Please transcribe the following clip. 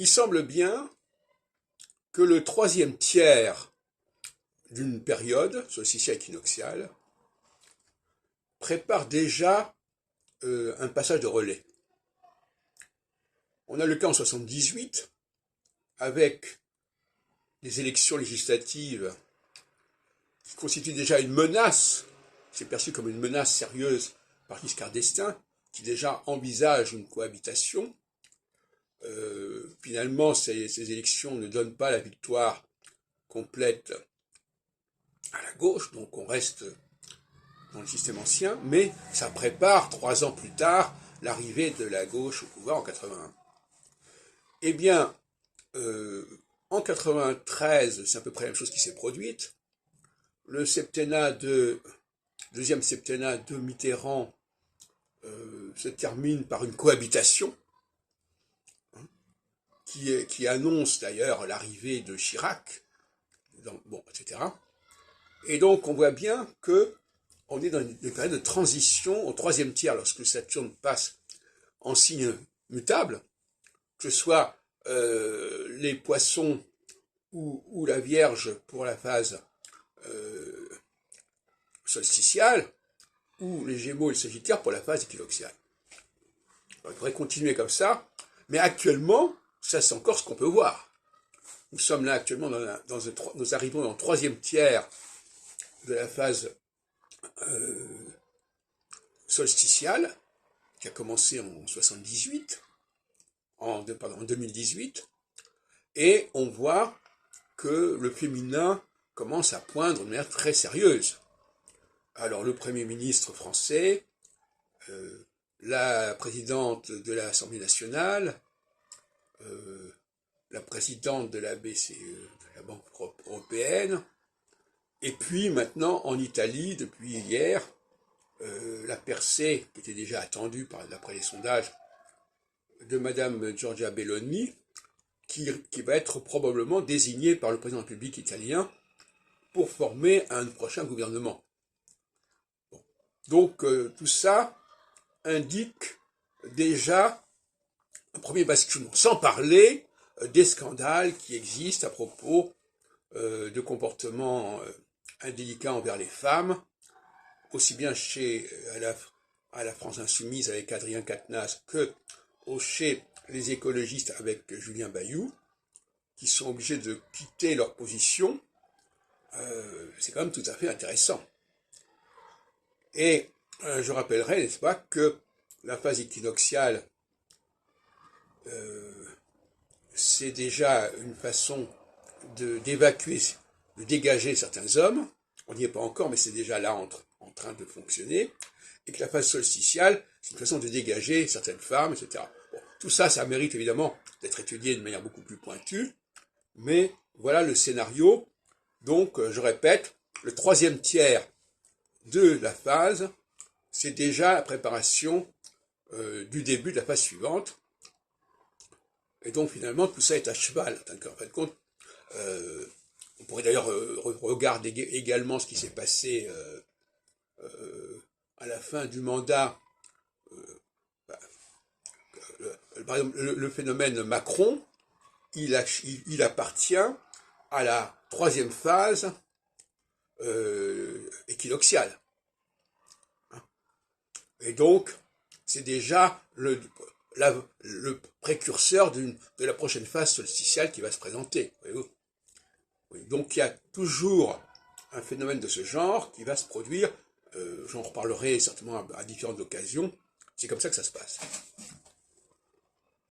Il semble bien que le troisième tiers d'une période solsticielle équinoxiale prépare déjà un passage de relais. On a le cas en 78, avec les élections législatives qui constituent déjà une menace, c'est perçu comme une menace sérieuse par Giscard d'Estaing, qui déjà envisage une cohabitation. Finalement, ces élections ne donnent pas la victoire complète à la gauche, donc on reste dans le système ancien, mais ça prépare 3 ans plus tard l'arrivée de la gauche au pouvoir en 81. Eh bien, en 93, c'est à peu près la même chose qui s'est produite. Le deuxième septennat de Mitterrand se termine par une cohabitation, qui annonce d'ailleurs l'arrivée de Chirac, etc. Et donc on voit bien que on est dans une période de transition au troisième tiers, lorsque Saturne passe en signe mutable, que ce soit les poissons ou la Vierge pour la phase solsticiale, ou les Gémeaux et le Sagittaire pour la phase équinoxiale. On pourrait continuer comme ça, mais actuellement, ça c'est encore ce qu'on peut voir. Nous sommes là actuellement, nous arrivons dans le troisième tiers de la phase solsticiale, qui a commencé en 2018, et on voit que le féminin commence à poindre de manière très sérieuse. Alors le Premier ministre français, la présidente de l'Assemblée nationale, la présidente de la BCE, de la Banque européenne, et puis maintenant en Italie, depuis hier, la percée qui était déjà attendue d'après les sondages de Madame Giorgia Meloni, qui va être probablement désignée par le président de la République italien pour former un prochain gouvernement. Bon. Donc tout ça indique déjà un premier basculement, sans parler des scandales qui existent à propos de comportements indélicats envers les femmes, aussi bien à la France Insoumise avec Adrien Quatennens que chez les écologistes avec Julien Bayou, qui sont obligés de quitter leur position. C'est quand même tout à fait intéressant. Et je rappellerai, n'est-ce pas, que la phase équinoxiale, c'est déjà une façon d'évacuer, de dégager certains hommes. On n'y est pas encore, mais c'est déjà là en train de fonctionner. Et que la phase solsticiale, c'est une façon de dégager certaines femmes, etc. Bon, tout ça, ça mérite évidemment d'être étudié de manière beaucoup plus pointue. Mais voilà le scénario. Donc, je répète, le troisième tiers de la phase, c'est déjà la préparation du début de la phase suivante. Et donc, finalement, tout ça est à cheval. En fin de compte, on pourrait d'ailleurs regarder également ce qui s'est passé à la fin du mandat. Par exemple, le phénomène Macron, il appartient à la troisième phase équinoxiale. Et donc, c'est déjà le précurseur de la prochaine phase solsticiale qui va se présenter. Voyez-vous. Oui, donc, il y a toujours un phénomène de ce genre qui va se produire. J'en reparlerai certainement à différentes occasions. C'est comme ça que ça se passe.